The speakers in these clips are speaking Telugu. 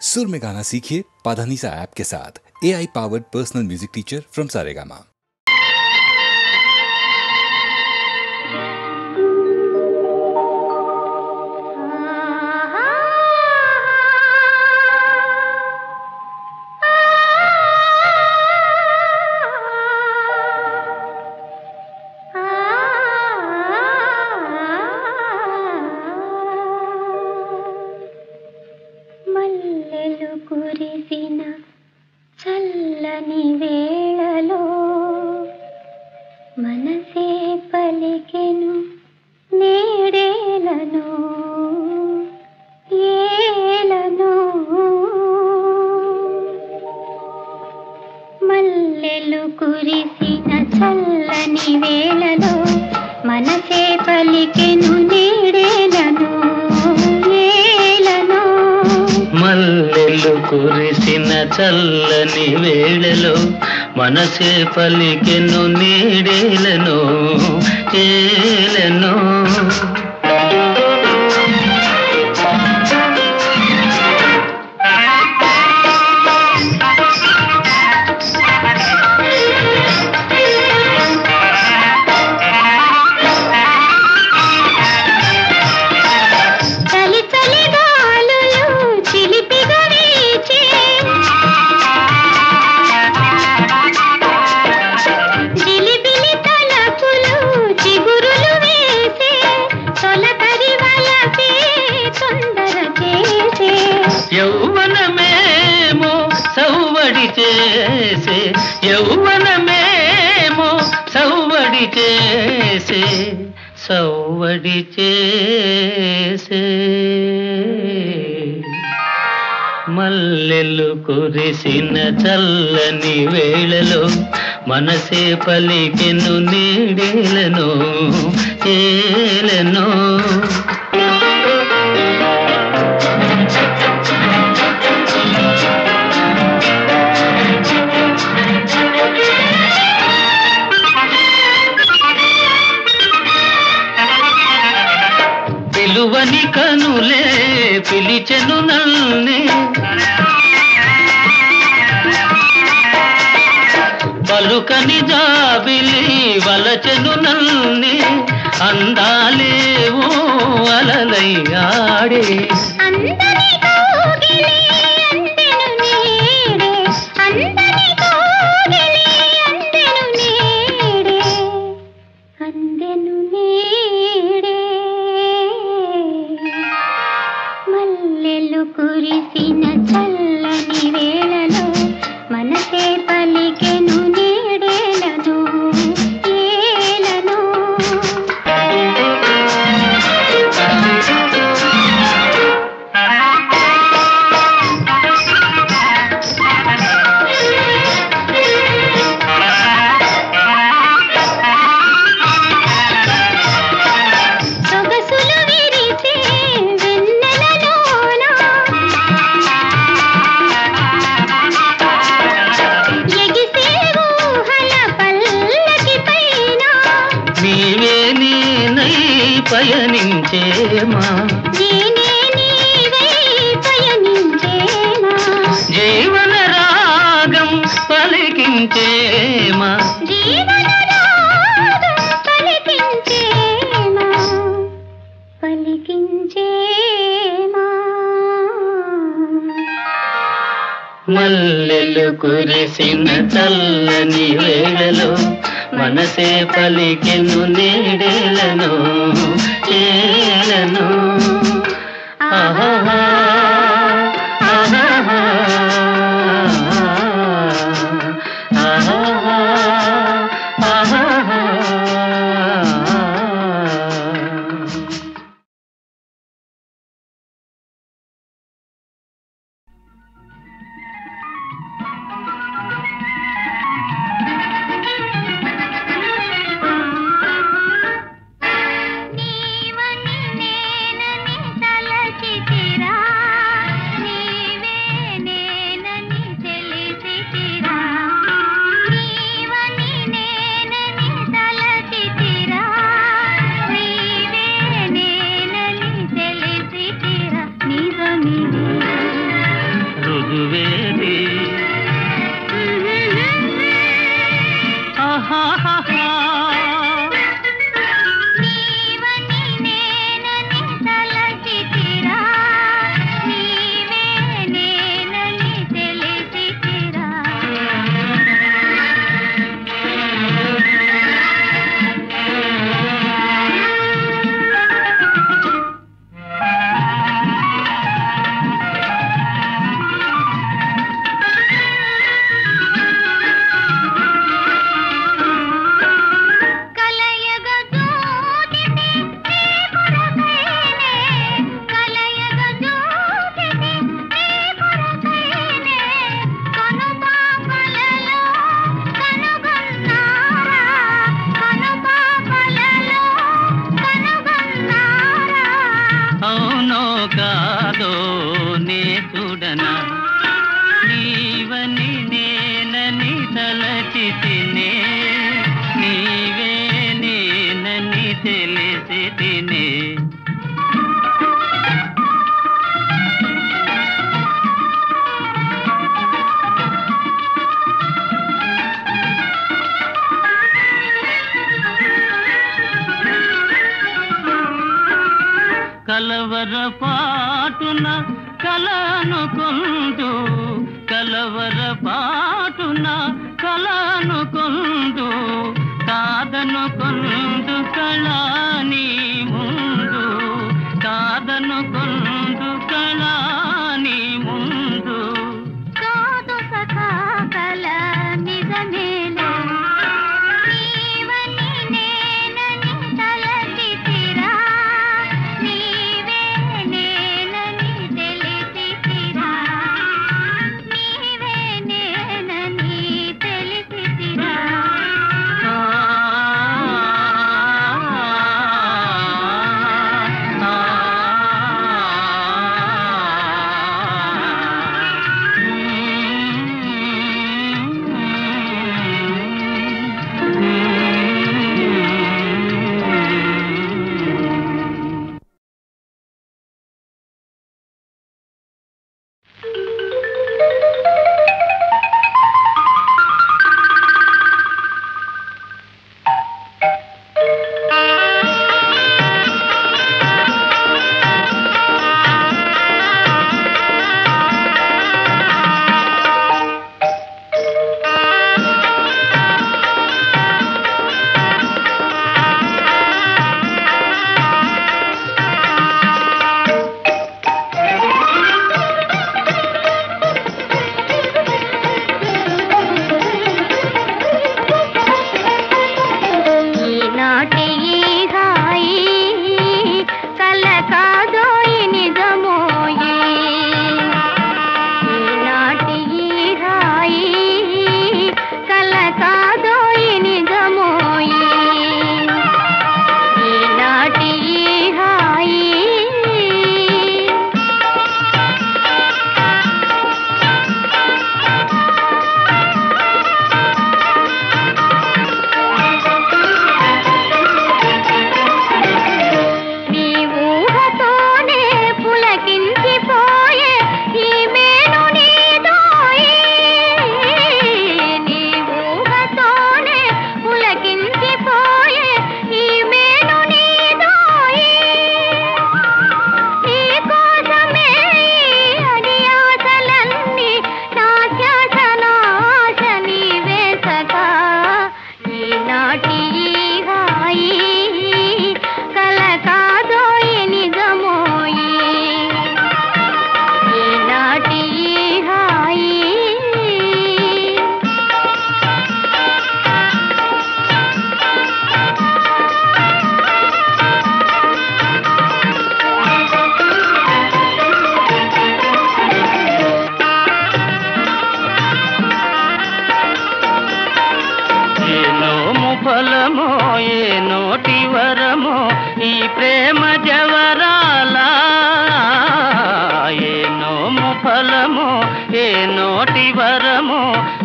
सुर में गाना सीखिए पाधानीसा ऐप के साथ। AI powered personal music teacher from Saregama. కురిసిన చల్లని వేళలో మనసే పలికెను నేడేలను ఏలను మల్లెలు కురిసిన చల్లని వేళలో మనసే పలికెను నేడేలను మల్లెలు కురిసిన చల్లని వేళలో మనసే పలికెను నీడేలను ఏలను యౌవనమేమో సౌవడి చేసే యౌవనమేమో సౌవడి చేసే సౌవడి చేసే మల్లెలు కురిసిన చల్లని వేళలో మనసే పలికెను నీడేలను ఏలను పిలువని కనులే పిలిచెను నల్నే పలుకని జాబిలి వలచెను నల్నే అందాలేవో అలలై ఆడే కురిసిన చల్లని వేళలో మనసే పలికెను నీడేలను ఏలను పయనించేమా జీవన రాగం పలికించేమా మల్లెలు కురిసిన చల్లని వేళలో మనసే పలికెను నీడేలను ఏలను ఆహా ఆహా ఆహా ఆహా నీవని నేనని తలచితిరా చేరనా నీవని నేనని తలచి తినే నీవే నేనని తెలిసి తినే కలవర పాటున కలనుకొందు కలవర పాటున కలనుకొందు కాదనుకొందు కళాని ముందు కాదనుకొందు కళాని ముందు కాదు సఖా కల నిజమేలే నీవని నేనని తలచితిరా నీవే నేనని తెలిసితిరా నీవే నేనని తెలిసితిరా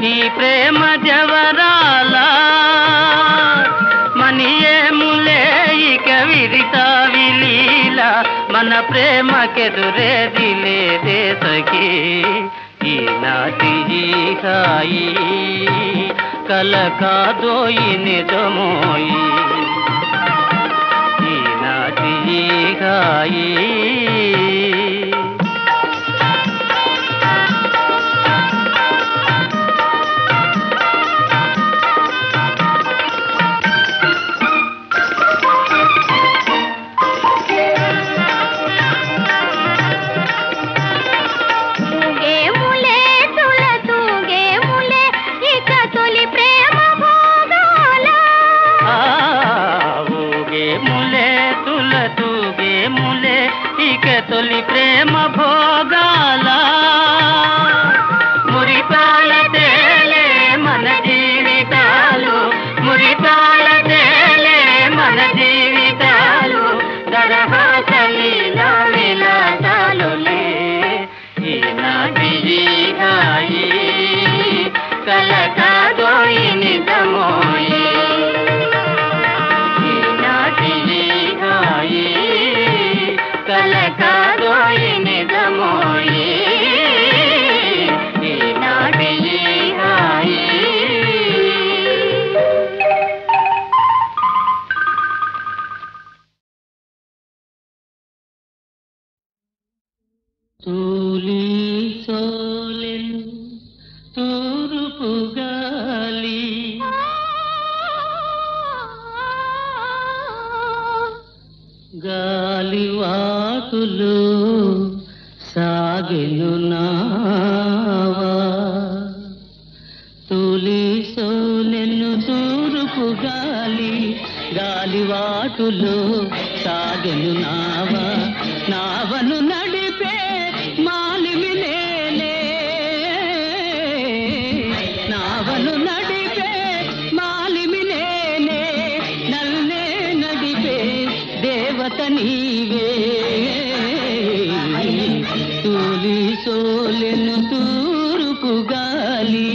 ఈ ప్రేమ జవరాల మనియేములే ఇక విరితా విలీల మన ప్రేమకెదురేది లేదే సఖీ ఈనాటి ఈ హాయి కల కాదోయి నిజమోయి ఈనాటి ఈ హాయి తొలి సోలెను తూర్పు గాలి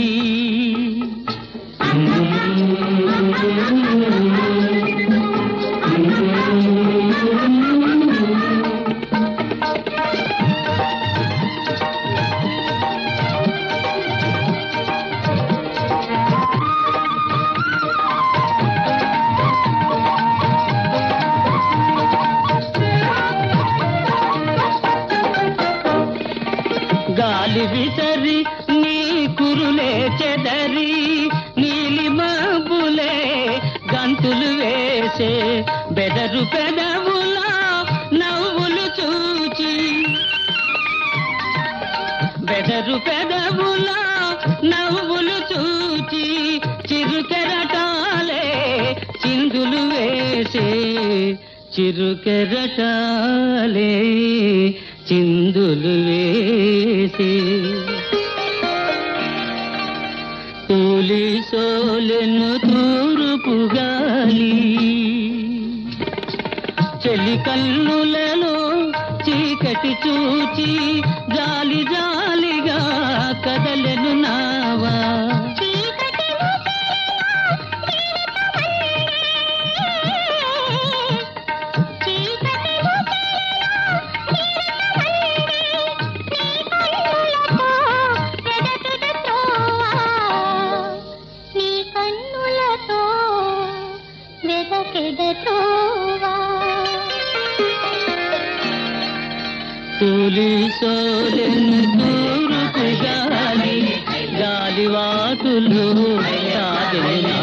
గాలి విసరి నీ కురులే చెదరి నీలి మబ్బులే గంతులు వేసే బెదరు పెదవుల నవ్వులు చూచి బెదరు పెదవుల నవ్వులు చూచి చిరుకెరటాలే చిందులు వేసే చిరుకెరటాలే చిందులు వేసి తూలి సోలెను తూర్పు గాలి చెలి కన్నులలో చీకటి చూచి జాలి జాలిగా కదలెను నావా తూలి సోలెను తూర్పు గాలి గాలివాటులు సాగెను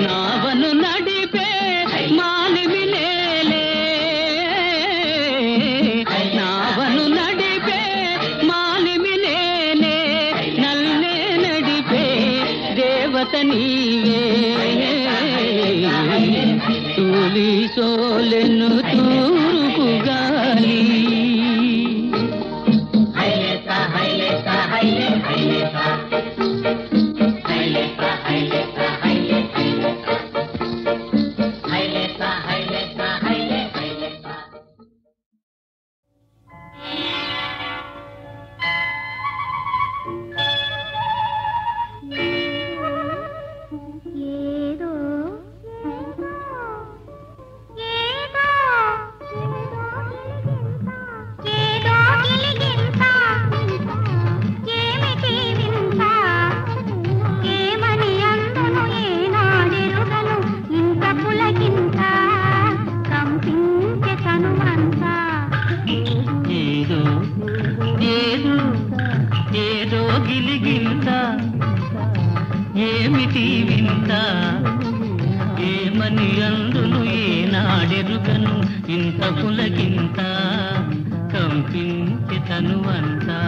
నావను నడిపే మాలిమి నేలే నావను నడిపే మాలిమి నేనే నల్లే నడిపే దేవత నీవే తూలి సోలెను తూర్పు గాలి ఏమిటి వింత ఏమని అందును ఏనాడెరుగను ఇంత పులకింత కంపించి తనువంతా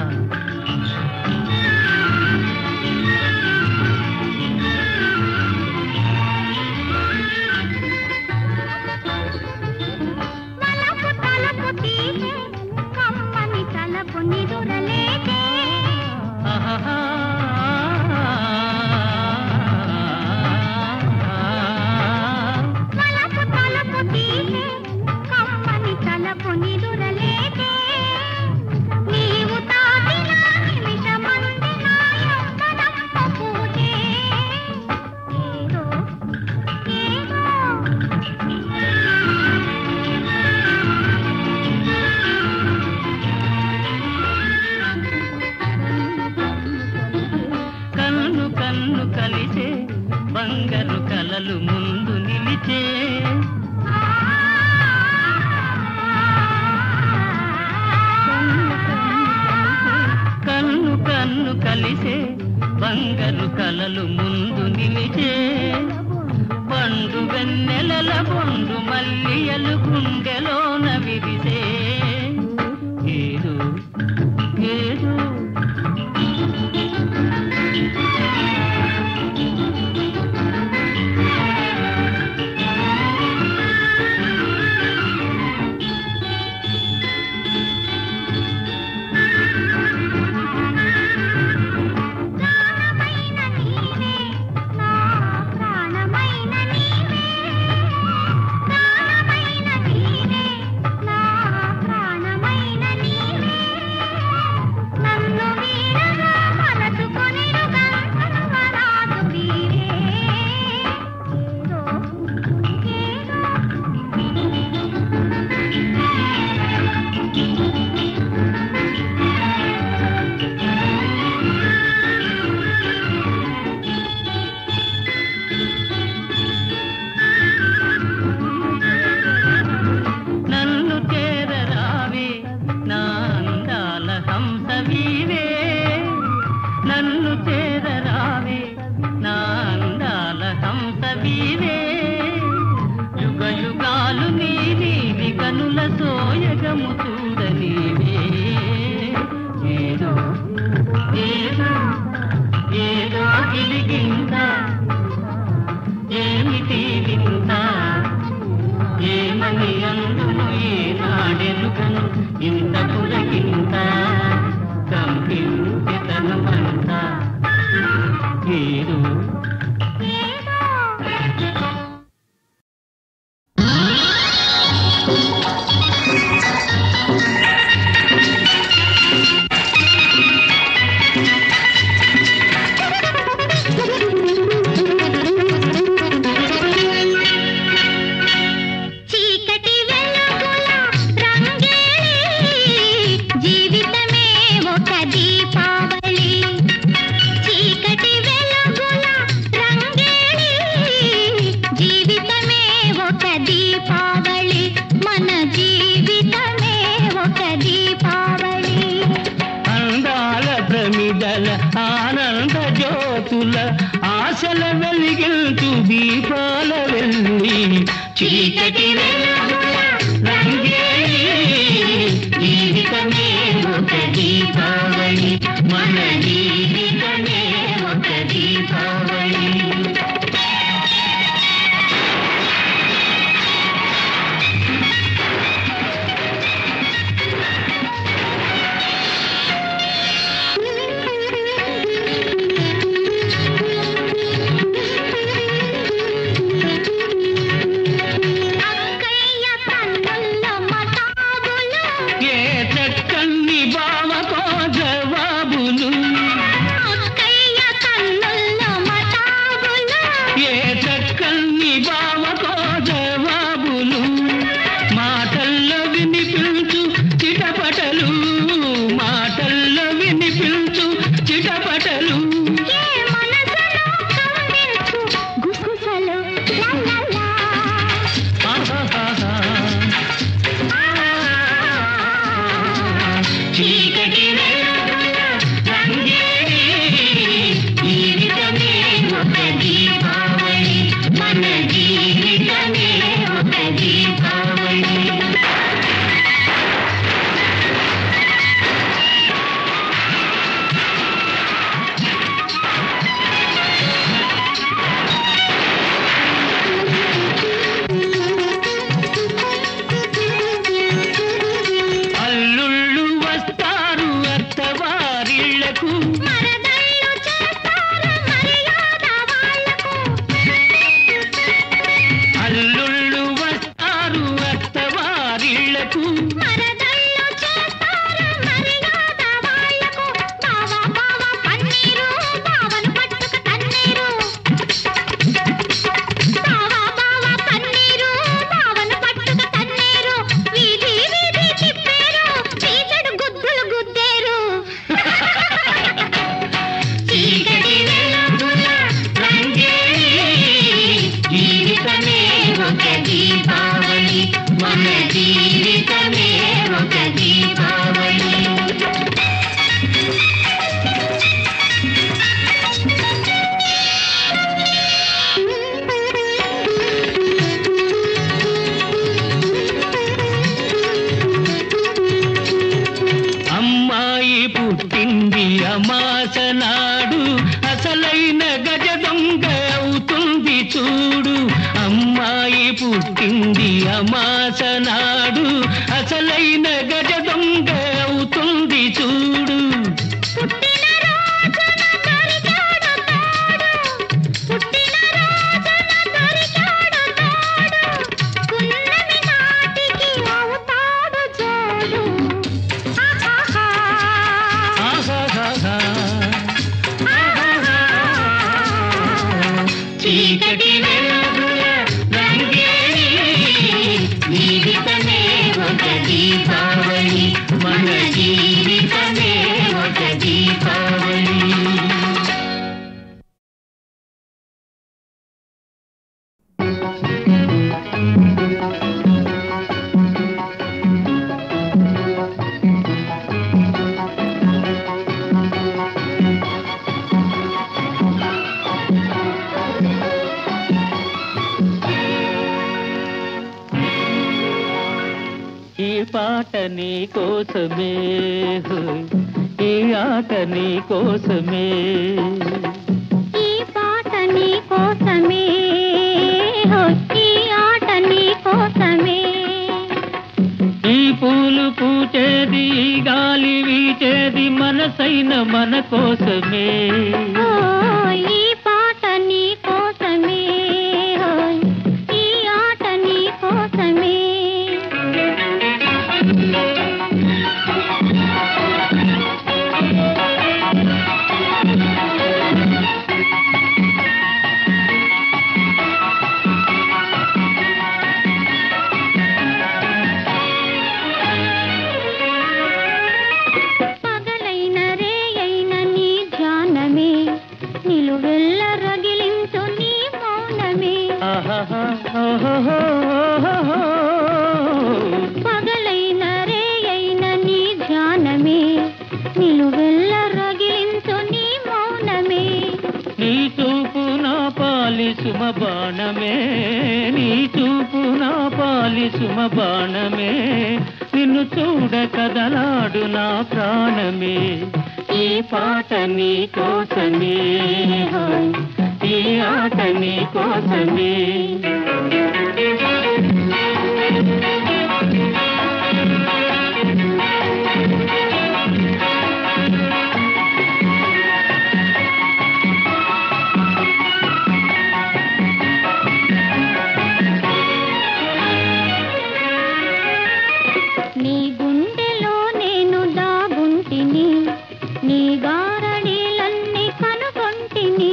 కలిసే బంగారు కలలు ముందు నిలిచే కన్ను కన్ను కలిసే బంగారు కలలు ముందు నిలిచే పండు వెన్నెలల బొండు మల్లియలు గుండెలోన విరిసే ఏదో ఏదో నన్ను చేరరావే నా అందాల హంసవీవే యుగ యుగాలు నీ నీలి కనుల సోయగము చూడనీవే ఏదో ఏదో ఏదో గిలిగింత ఏమిటి వింత ఏమని అందును ఏనాడెనుకను ఇంత పులకింత కంపించి తనమంత ఏదో ఆనంద జ్యోతుల ఆశల వెలిగించు దీపాల వెళ్ళి చీకటి జీవితమే ఒక దీపావళి మన జీవితమే ఒక దీపావళి అమాసనాడు అసలైన గజ దొంగ అవుతుంది చూడు. అమ్మాయి పుట్టింది అమాసనాడు అసలైన గజ దొంగ అవుతుంది చూడు. చీకటి వెలుగుల రంగేలి జీవితమే ఒక దీపావళి, మన జీవితమే ఒక దీపావళి. కోసమే ఈ ఆట నీ కోసమే ఈ పాట నీ కోసమే ఈ ఆట నీ కోసమే ఈ పూలు పూచేది ఈ గాలి వీచేది మనసైన మన కోసమే ఈ పాట నీ కోసమే ఈ ఆట నీ కోసమే పగలైన రేయైన నీ ధ్యానమే నిలువెల్ల రగిలించు నీ మౌనమే పగలైన రేయైన నీ ధ్యానమే నిలువెల్ల రగిలించు నీ మౌనమే నీ చూపు నా పాలి సుమ బాణమే నీ చూపు నా పాలి సుమ బాణమే నిన్ను చూడ కదలాడు నా ప్రాణమే ఈ పాట నీ కోసమే ఈ ఆట నీ కోసమే నీ గుండెలో నేను దాగుంటిని నీ గారడీలన్నీ కనుగొంటిని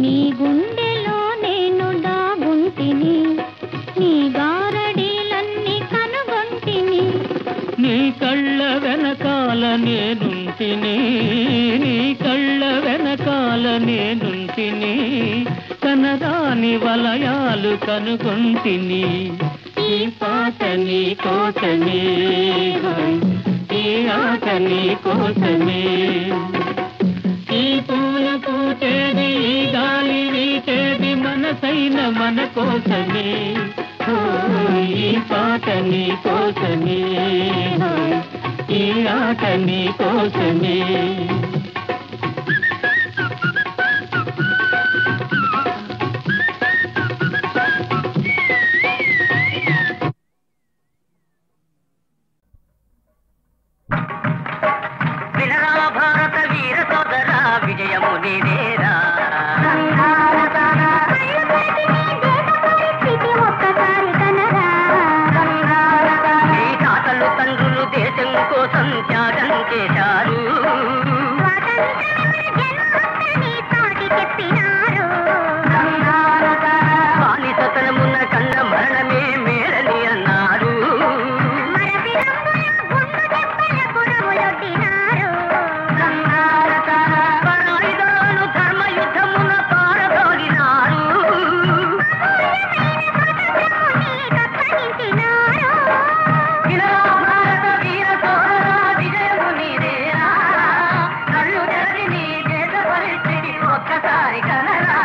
నీ గుండెలో నేను దాగుంటిని నీ గారడీలన్నీ కనుగొంటిని నీ కళ్ళ వెనకాల నేనుంటిని నీ కళ్ళ వెనకాల నేనుంటిని కనరాని వలయాలు కనుగొంటిని ఈ పాట నీ కోసమే ఈ ఆట నీ కోసమే ఈ పూల పూచేది ఈ గాలి వీచేది మనసైన మన కోసమే ఈ పాట నీ కోసమే ఈ ఆట నీ కోసమే వినరా భారత వీర సోదర విజయము నీదేరా ఒక్కసారి కనరా నీ తాతలు తండ్రులు దేశం కోసం త్యాగం చేశారు బానిసతనమున్న కన్న మరణమే మేలని అన్నారు పరాయిదాలు ధర్మయుద్ధమున పారదోలినారు వినరా భారత వీర సోదర విజయము నీదేరా కళ్ళు తెరచి నీ దేశ పరిస్థితి ఒక్కసారి కనరా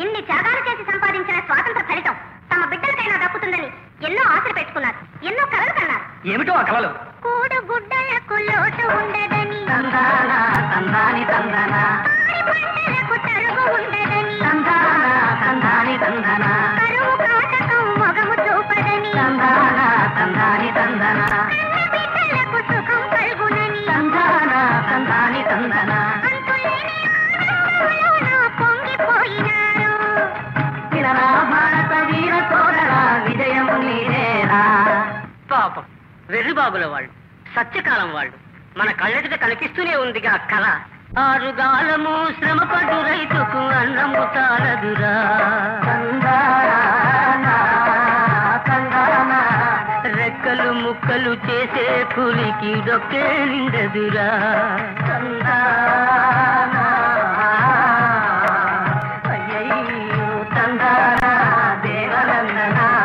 ఇన్ని త్యాగాలు చేసి సంపాదించిన స్వాతంత్ర ఫలితం తమ బిడ్డలకైనా దక్కుతుందని ఎన్నో ఆశలు పెట్టుకున్నారు ఎన్నో కలలు కన్నారు ఏమిటో ఆ కలలు కూడు గుడ్డలకు లోటు ఉండదని తందాన తందాని తందన పాడి పంటలకు తరుగు ఉండదని తందాన తందాని తందన కరువు కాటకం మొగము చూపదని తందాన తందాని తందన కన్న బిడ్డలకు సుఖం కలుగునని తందాన తందాని తందన అంతులేని ఆనందంలోన పొంగిపోయినారు వినరా భారత వీర సోదర విజయము నీదేరా పాపం వెర్రిబాబుల వాళ్ళు సత్యకాలం వాళ్ళు మన కళ్ళెదుట కనిపిస్తూనే ఉందిగా కళ ఆరుగాలము శ్రమపడు రైతుకు అన్నము చాలదురా రెక్కలు ముక్కలు చేసే పులికి డొక్కే నిండదురా అయ్యయ్యో తందానా దేవనందనా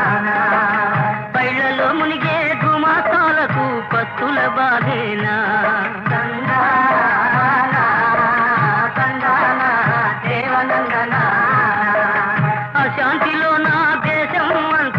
పైళ్లలో మునిగే గుమాస్తాలకు పత్తుల బాధేనా దేవనందనా అశాంతిలో నా దేశం అంత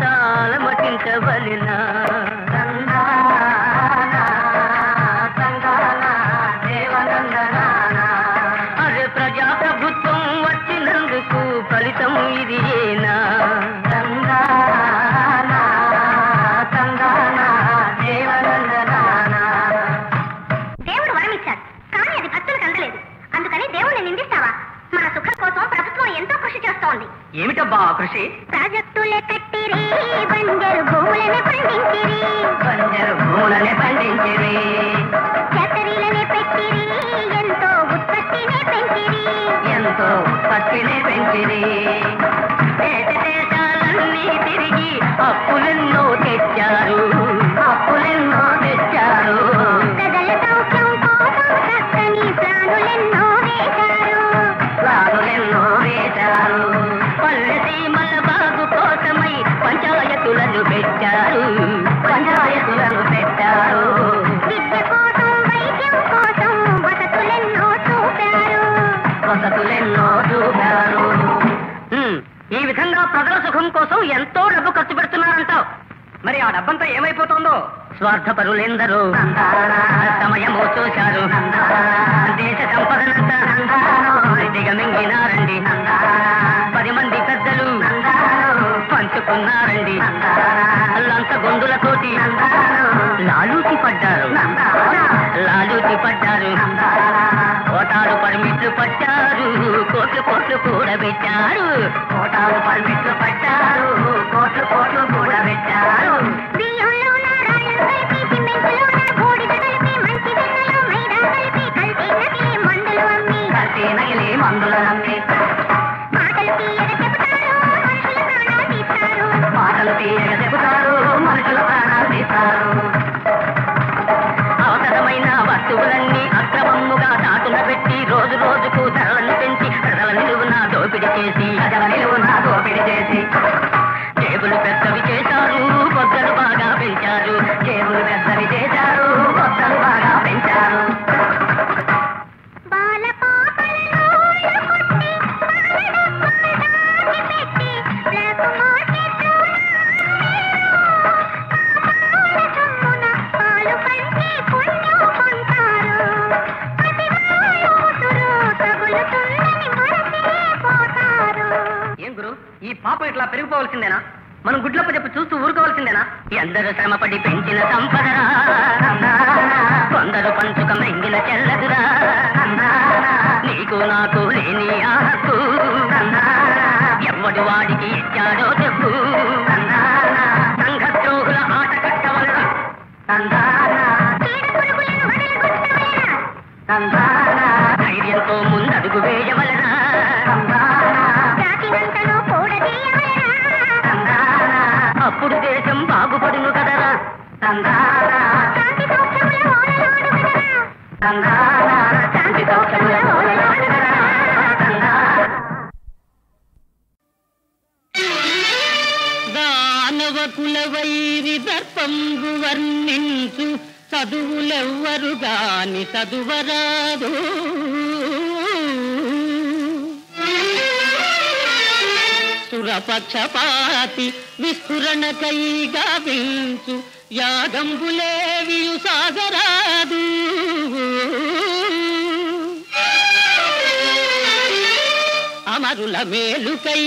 కృషి? ప్రాజెక్టులే కట్టిరి, బంజరు భూములనే పండించిరి, బంజరు భూములనే పండించిరి, ఫ్యాక్టరీలనే పెట్టిరి, ఎంతో ఉత్పత్తినే పెంచిరి, ఎంతో ఉత్పత్తినే పెంచిరి. దేశాలన్నీ తిరిగి అప్పులెన్నో తెచ్చారు, అప్పులెన్నో తెచ్చారు. ప్రజల సౌఖ్యం కోసం చక్కని ప్లానులెన్నో వేశారు, ప్లానులెన్నో వేశారు. పల్లె సీమల బాగు కోసమై పంచాయతులను పెట్టారు, పంచాయతులను పెట్టారు. విద్య కోసం వైద్యం కోసం వసతులెన్నో చూపారు, వసతులెన్నో చూపారు. ఈ విధంగా ప్రజల సుఖం కోసం ఎంతో డబ్బు ఖర్చు పెడుతున్నారంటావు. మరి ఆ డబ్బంతా ఏమైపోతుందో? స్వార్థపరులెందరూ సమయము చూశారు, దేశ సంపదనంతా దిగమింగినారండి. 10 మంది పెద్దలు పంచుకున్నారండి, లంచ గొంతులతోటి లాలూచి పడ్డారు, లాలూచి పడ్డారు. ఓటాలు పర్మిట్లు పట్టారు, కోట్లు కోట్లు కూడబెట్టారు, ఓటాలు పర్మిట్లు పట్టారు, కోట్లు కోట్లు కూడబెట్టారు. బియ్యంలోన రాళ్ళను కలిపి, సిమెంటులోన బూడిద కలిపి, మంచి వెన్నెలో మైదా కలిపి, కల్తీ నకిలీ మందులు అమ్మి, కల్తీ నకిలీ మందులు నమ్మి మాటలు తీయగా చెబుతారు, మనుషుల ప్రాణాలు తీస్తారు, మాటలు తీయగా చెబుతారు, మనుషుల ప్రాణాలు తీస్తారు. అవసరమైన వస్తువులన్నీ అక్రమముగా తాటున పెట్టి రోజు రోజుకు ధరలను పెంచి ప్రజల నిలువున దోపిడీ చేసి, ప్రజల నిలువున దోపిడీ చేసి జేబులు పెద్దవి చేశారు, బొగ్గలు బాగా పెంచారు, జేబులు పెద్దవి చేశారు, బొగ్గలు బాగా పెంచారు. బాల పాపలను కొట్టి, బాల డబ్బాలు దాచిపెట్టి, బ్లాక్ మార్కెట్లో సొమ్మున పాలు పంచి పుణ్యం పొందుతారు. ప్రతి వాళ్ళు ఉసురు తగులుతుందని మరచిపోతారు. ఏం గురు, ఈ పాపం ఇట్లా పెరిగిపోవలసిందేనా? మనం గుడ్లప్ప చెప్పి చూస్తూ ఊరుకోవాల్సిందేనా? ఎందరూ శ్రమపడి పెంచిన సంపదరా, కొందరు పంచుక మెంగిన చెల్లదురా. నీకు నాకు లేని ఆ హక్కు ఎవడు వాడికి ఇచ్చాడో చెప్పు. సంఘద్రోహుల ఆట కట్టవలన, చీడ పురుగులను వదలగొట్టవలెనా, ధైర్యంతో ముందడుగు వేయవలన, జాతినంతను కూడదీయవలెనా, అప్పుడు దేశం బాగుపడును కదరా. శాంతి సౌఖ్యముల ఓలలాడు కదరా, శాంతి సౌఖ్యముల ఓలలాడు కదరా. దానవ కుల వైరి దర్పంబు వర్ణించు చదువులెవ్వరు గాని చదువరాదు. సురపక్షపాతి విస్ఫురణకై గావించు యాగంబులేవియు సాగరాదు. అమరుల మేలుకై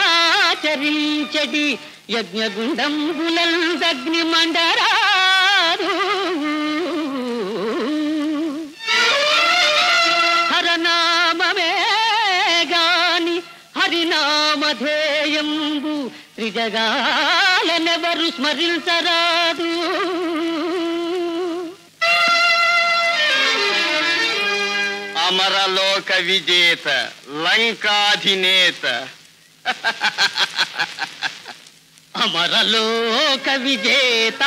ఆచరించడి యజ్ఞగుండంబులందగ్ని మండరాదు. హరనామమే గాని హరినామధేయంబు త్రిజగాలనెవరు స్మరించరాదు. అమరలోక విజేత లంకాధినేత, అమరలోక విజేత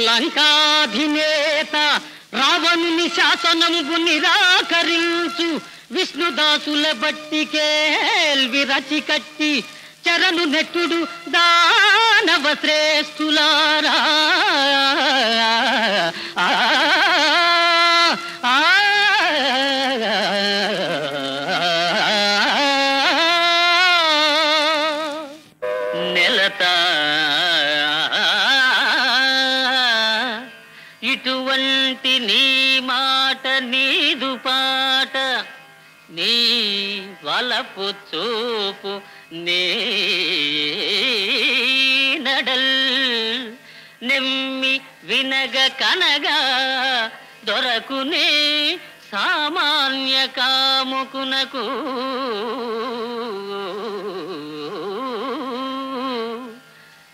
లంకాధినేత రావణుని శాసనము నిరాకరించు విష్ణుదాసుల బట్టి కేల్వి రచి కట్టి చరణు నెట్టుడు దానవ శ్రేష్ఠులారా. నెలత ఇటువంటి నీ మాట నీదు పాట, నీ వలపు చూపు నీ నడల్ నెమ్మి వినగ కనగా దొరకునే సామాన్య కాముకునకు.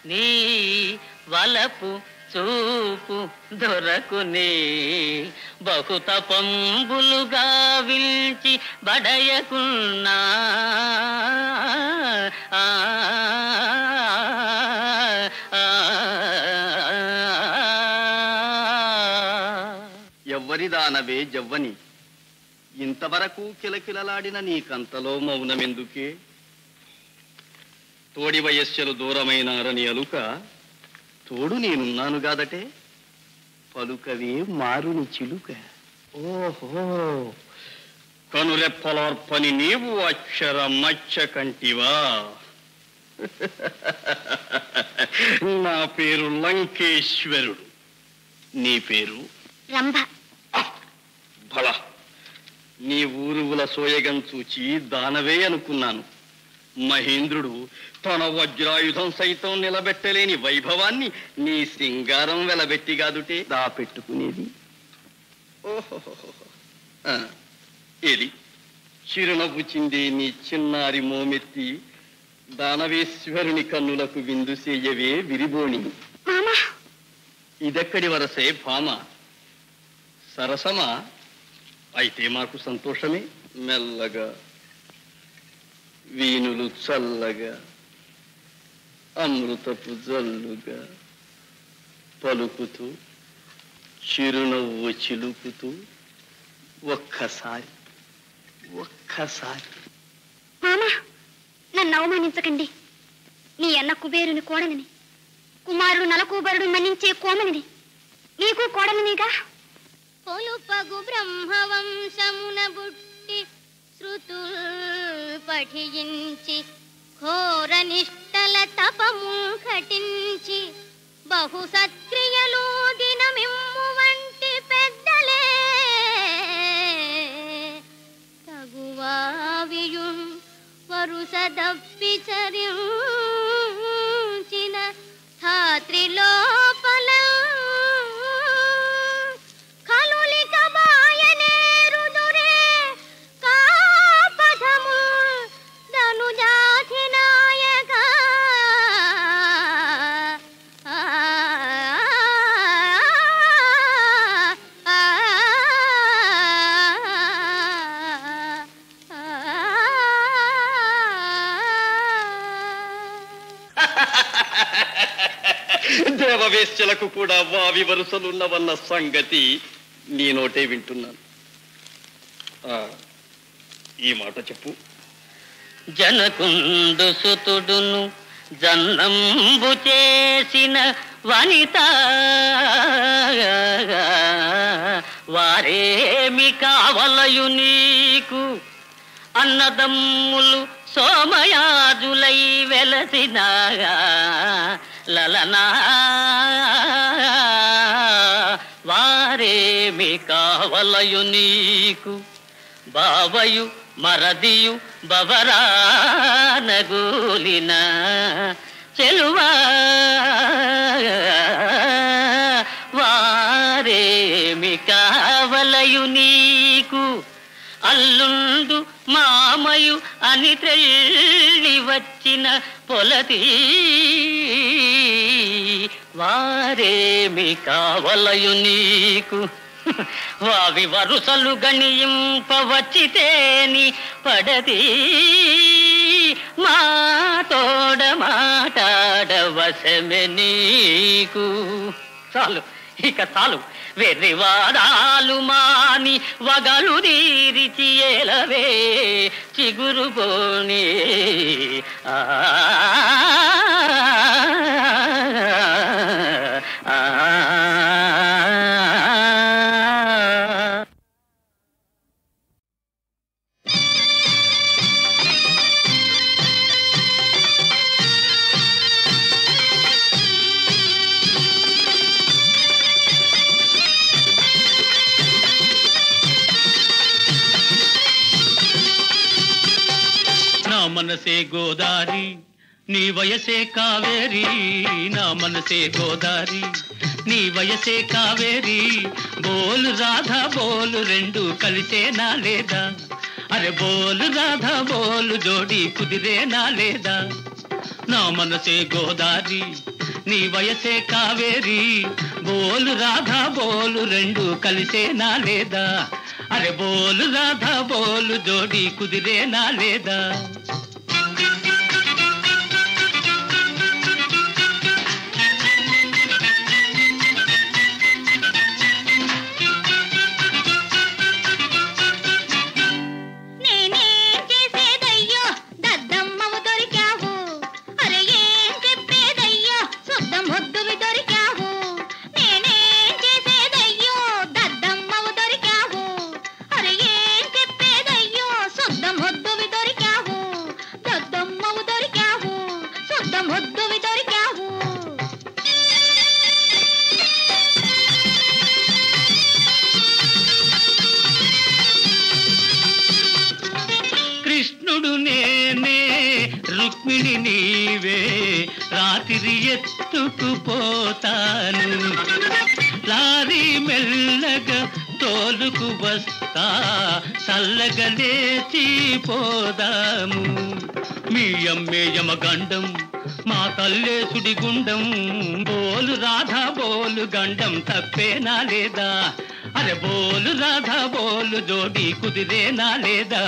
నీ వలపు చూపు దొరకునే బహుతపంబులుగా విల్చి బడయకున్నా ఎవ్వరిదానవే జవ్వని, ఇంతవరకు కిలకిలలాడిన నీకంతలో మౌనమెందుకే? తోడి వయస్సులు దూరమైనారని అలుక, తోడు నేనున్నాను గాదటే, పలుకవే మారుని చిలుక. ఓహో, కనురెప్పలార్పని నీవు అక్షర మచ్చ కంటివా? నా పేరు లంకేశ్వరుడు, నీ పేరు రంభ. భళ, నీ ఊరువుల సోయగం చూచి దానవే అనుకున్నాను. మహేంద్రుడు తన వజ్రాయుధం సైతం నిలబెట్టలేని వైభవాన్ని నీ సింగారం వెలబెట్టి గాదుటే దాపెట్టుకునేది. ఓహో, ఏది చిరునవ్వు చిందే నీ చిన్నారి మోమెత్తి దానవేశ్వరుని కన్నులకు విందు చెయ్యవే విరిబోణి. ఇదెక్కడి వరసే భామ? సరసమా? అయితే మాకు సంతోషమే. మెల్లగా వీణులు చల్లగా అమృతపు జల్లుగా పలుకుతూ చిరునవ్వు చిలుకుతూ ఒక్కసారి మామా, నన్ను అవమానించకండి. నీ అన్న కుబేరుని కోడలిని, కుమారుడు నలకూబరుడు మన్నించే కోమలిని, నీకు కోడలినిగా. పొలుపగు బ్రహ్మవంశమున బుట్టి శృతుల్ పఠించి ఘోర నిష్టల తపము ఘటించి బహు సత్క్రియలు దినమిమ్ము వంటి పెద్దలే తగువావియు వరుస దప్పి చరించిన ధాత్రిలోపల దేవవేశ్యలకు కూడా వావి వరుసలున్నవన్న సంగతి నీ నోటే వింటున్నాను. ఈ మాట చెప్పు. జనకుండు సుతుడును జన్నంబు చేసిన వనిత వారేమి కావలయు నీకు? అన్నదమ్ములు సోమయాజులై వెలసిన లలనా వారేమి కావలయు నీకు? బావయు మరదియు బవరానగూలిన చెలువా వారేమి కావలయు నీకు? అల్లుండు మామయు అని తెల్లి వచ్చిన పొలతి వారేమి కావలయు నీకు? వావి వరుసలు గణింపవచ్చితేని పడది మాతోడ మాటాడవశమె నీకు. చాలు, ఇక చాలు. వెర్రివాడాలు మాని వగలు తీరిచి ఏలవే చిగురు పోని. మనసే గోదారి నీ వయసే కావేరి, నా మనసే గోదారి నీ వయసే కావేరి. బోలు రాధా బోలు రెండు కలిసేనా లేదా? అరే బోలు రాధా బోలు జోడి కుదిరేనా లేదా? నా మనసే గోదారి నీ వయసే కావేరి బోలు రాధా బోలు రెండు కలిసేనా లేదా అరే బోలు రాధా బోలు జోడి కుదిరేనా లేదా కృష్ణుడు నేనే రుక్మిణి నీవే రాత్రి ఎత్తుకుపోతాను లారీ మెల్లగా తోలుకు వస్తా చల్లగా లేచిపోదాము మీ అమ్మే యమగండం మా తల్లే సుడిగుండం బోలు రాధా బోలు గండం తప్పేనా లేదా అరే బోలు రాధా బోలు జోడి కుదిరేనా లేదా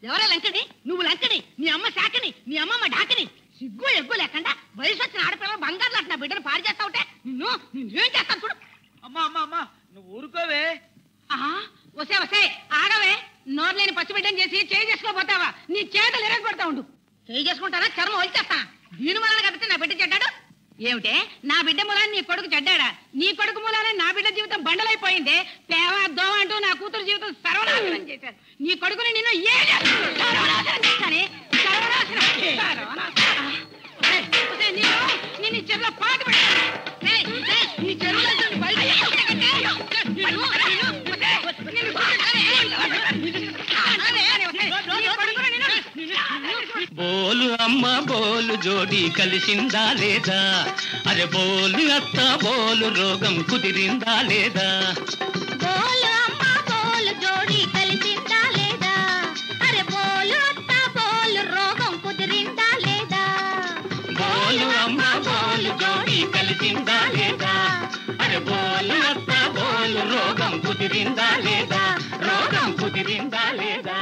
ఎవరా లంకని నువ్వు లంకని నీ అమ్మ శాకని నీ అమ్మమ్మ ఢాకని సిగ్గు ఎగ్గు లేకుండా వయసు వచ్చిన ఆడపిల్లలు బంగారు లాంటి నా బిడ్డను పాడు చేస్తా ఉంటే నేనేం చేస్తాను చూడు అమ్మా అమ్మా అమ్మా నువ్వు ఊరుకోవే వసే వసే ఆగవే నోరు లేని పచ్చి బిడ్డను చేసి చేయి చేసుకోపోతావా నీ చేతులు ఎరగబడతా ఉండు చేయి చేసుకుంటారా చర్మం వచ్చేస్తా దీని మూలాన కాబట్టి నా బిడ్డ చెడ్డాడు ఏమిటే నా బిడ్డ మూలాన్ని నీ కొడుకు చెడ్డాడా నీ కొడుకు మూలానే నా బిడ్డ జీవితం బండలైపోయింది పేవ దోమ అంటూ నా కూతురు జీవితం సర్వనాశనం చేశారు నీ కొడుకుని నిన్ను సర్వనాశనం చేస్తానే నిన్ను చెరువులో పాటు పెడతాను నీ చెరువులో బోలు అమ్మ బోలు జోడి కలిసిందా లేదా అరే బోలు అత్త బోలు రోగం కుదిరిందా లేదా బోలు అమ్మ బోలు జోడి కలిసిందా లేదా అరే బోలు అత్త బోలు రోగం కుదిరిందా లేదా బోలు అమ్మ బోలు జోడి కలిసిందా లేదా అరే బోలు అత్త బోలు రోగం కుదిరిందా లేదా రోగం కుదిరిందా లేదా